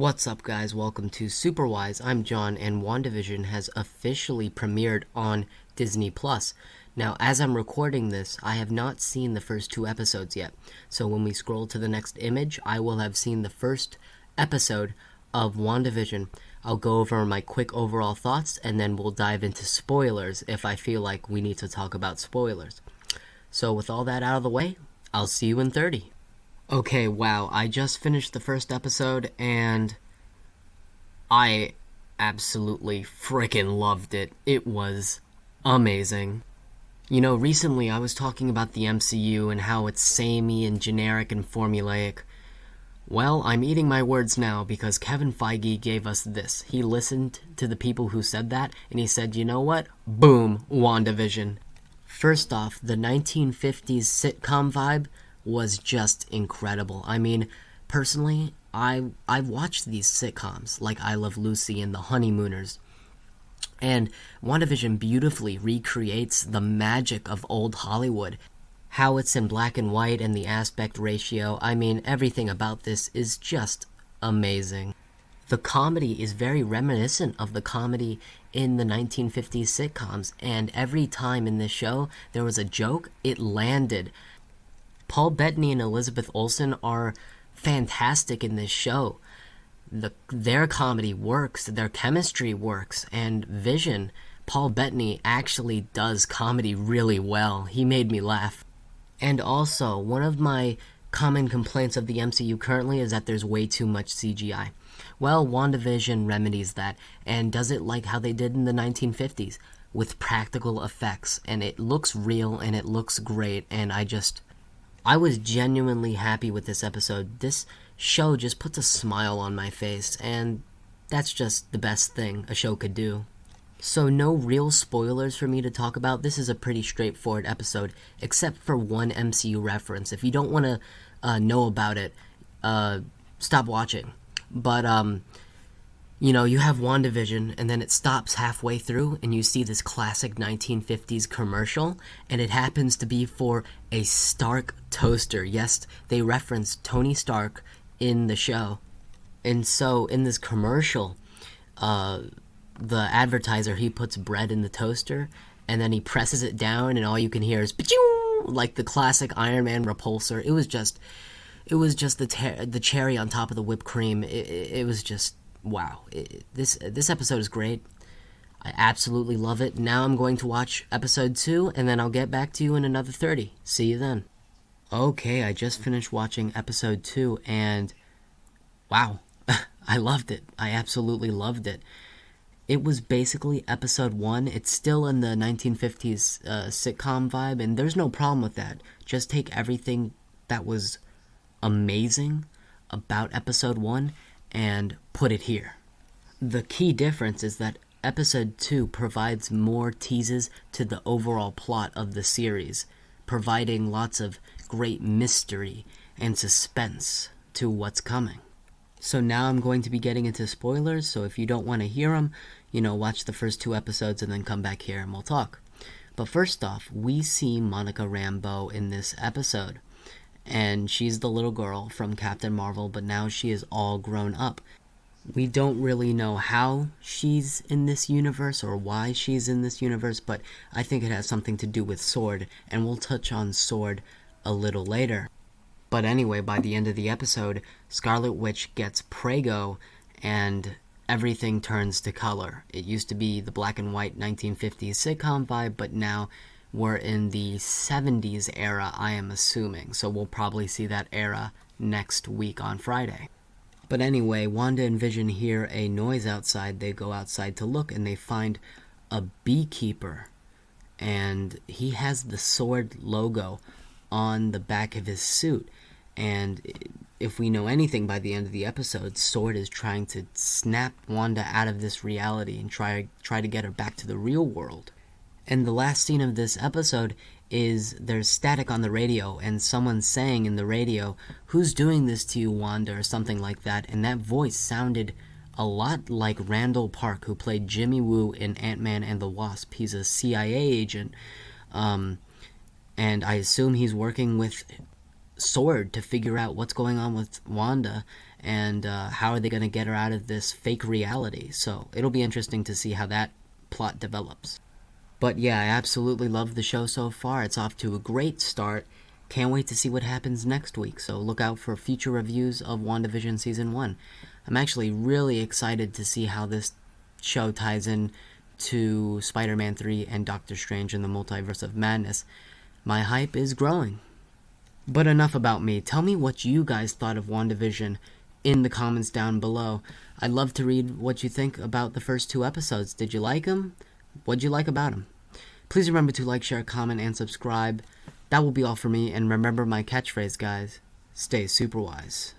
What's up, guys? Welcome to Superwise. I'm John, and WandaVision has officially premiered on Disney Plus. Now, as I'm recording this, I have not seen the first two episodes yet. So when we scroll to the next image, I will have seen the first episode of WandaVision. I'll go over my quick overall thoughts, and then we'll dive into spoilers if I feel like we need to talk about spoilers. So with all that out of the way, I'll see you in 30. Okay, wow, I just finished the first episode, and I absolutely freaking loved it. It was amazing. You know, recently I was talking about the MCU and how it's samey and generic and formulaic. Well, I'm eating my words now because Kevin Feige gave us this. He listened to the people who said that, and he said, you know what? Boom, WandaVision. First off, the 1950s sitcom vibe was just incredible. I mean, personally, I've watched these sitcoms like I Love Lucy and The Honeymooners, and WandaVision beautifully recreates the magic of old Hollywood. How it's in black and white and the aspect ratio, I mean, everything about this is just amazing. The comedy is very reminiscent of the comedy in the 1950s sitcoms, and every time in this show there was a joke, it landed. Paul Bettany and Elizabeth Olsen are fantastic in this show. Their comedy works, their chemistry works, and Vision, Paul Bettany actually does comedy really well. He made me laugh. And also, one of my common complaints of the MCU currently is that there's way too much CGI. Well, WandaVision remedies that, and does it like how they did in the 1950s, with practical effects, and it looks real, and it looks great, and I was genuinely happy with this episode. This show just puts a smile on my face, and that's just the best thing a show could do. So no real spoilers for me to talk about. This is a pretty straightforward episode, except for one MCU reference. If you don't want to know about it, stop watching. But, you know, you have WandaVision, and then it stops halfway through, and you see this classic 1950s commercial, and it happens to be for a Stark toaster. Yes, they reference Tony Stark in the show. And so, in this commercial, the advertiser, he puts bread in the toaster, and then he presses it down, and all you can hear is pa-choo! Like the classic Iron Man repulsor. It was just the cherry on top of the whipped cream. It was just... wow, this episode is great. I absolutely love it. Now I'm going to watch episode 2, and then I'll get back to you in another 30. See you then. Okay, I just finished watching episode 2, and wow, I loved it. I absolutely loved it. It was basically episode 1. It's still in the 1950s sitcom vibe, and there's no problem with that. Just take everything that was amazing about episode 1 and put it here. The key difference is that episode 2 provides more teases to the overall plot of the series, providing lots of great mystery and suspense to what's coming. So now I'm going to be getting into spoilers, so if you don't want to hear them, watch the first 2 episodes and then come back here and we'll talk. But first off, we see Monica Rambeau in this episode. And she's the little girl from Captain Marvel, but now she is all grown up. We don't really know how she's in this universe or why she's in this universe, but I think it has something to do with S.W.O.R.D., and we'll touch on S.W.O.R.D. a little later. But anyway, by the end of the episode, Scarlet Witch gets Prego, and everything turns to color. It used to be the black and white 1950s sitcom vibe, but now we're in the 70s era, I am assuming, so we'll probably see that era next week on Friday. But anyway, Wanda and Vision hear a noise outside. They go outside to look, and they find a beekeeper, and he has the S.W.O.R.D. logo on the back of his suit. And if we know anything by the end of the episode, S.W.O.R.D. is trying to snap Wanda out of this reality and try to get her back to the real world. And the last scene of this episode is there's static on the radio, and someone's saying in the radio, "Who's doing this to you, Wanda?" or something like that, and that voice sounded a lot like Randall Park, who played Jimmy Woo in Ant-Man and the Wasp. He's a CIA agent, and I assume he's working with S.W.O.R.D. to figure out what's going on with Wanda, and how are they going to get her out of this fake reality. So it'll be interesting to see how that plot develops. But yeah, I absolutely love the show so far. It's off to a great start. Can't wait to see what happens next week, so look out for future reviews of WandaVision Season 1. I'm actually really excited to see how this show ties in to Spider-Man 3 and Doctor Strange in the Multiverse of Madness. My hype is growing. But enough about me. Tell me what you guys thought of WandaVision in the comments down below. I'd love to read what you think about the first 2 episodes. Did you like them? What'd you like about them? Please remember to like, share, comment, and subscribe. That will be all for me, and remember my catchphrase, guys. Stay super wise.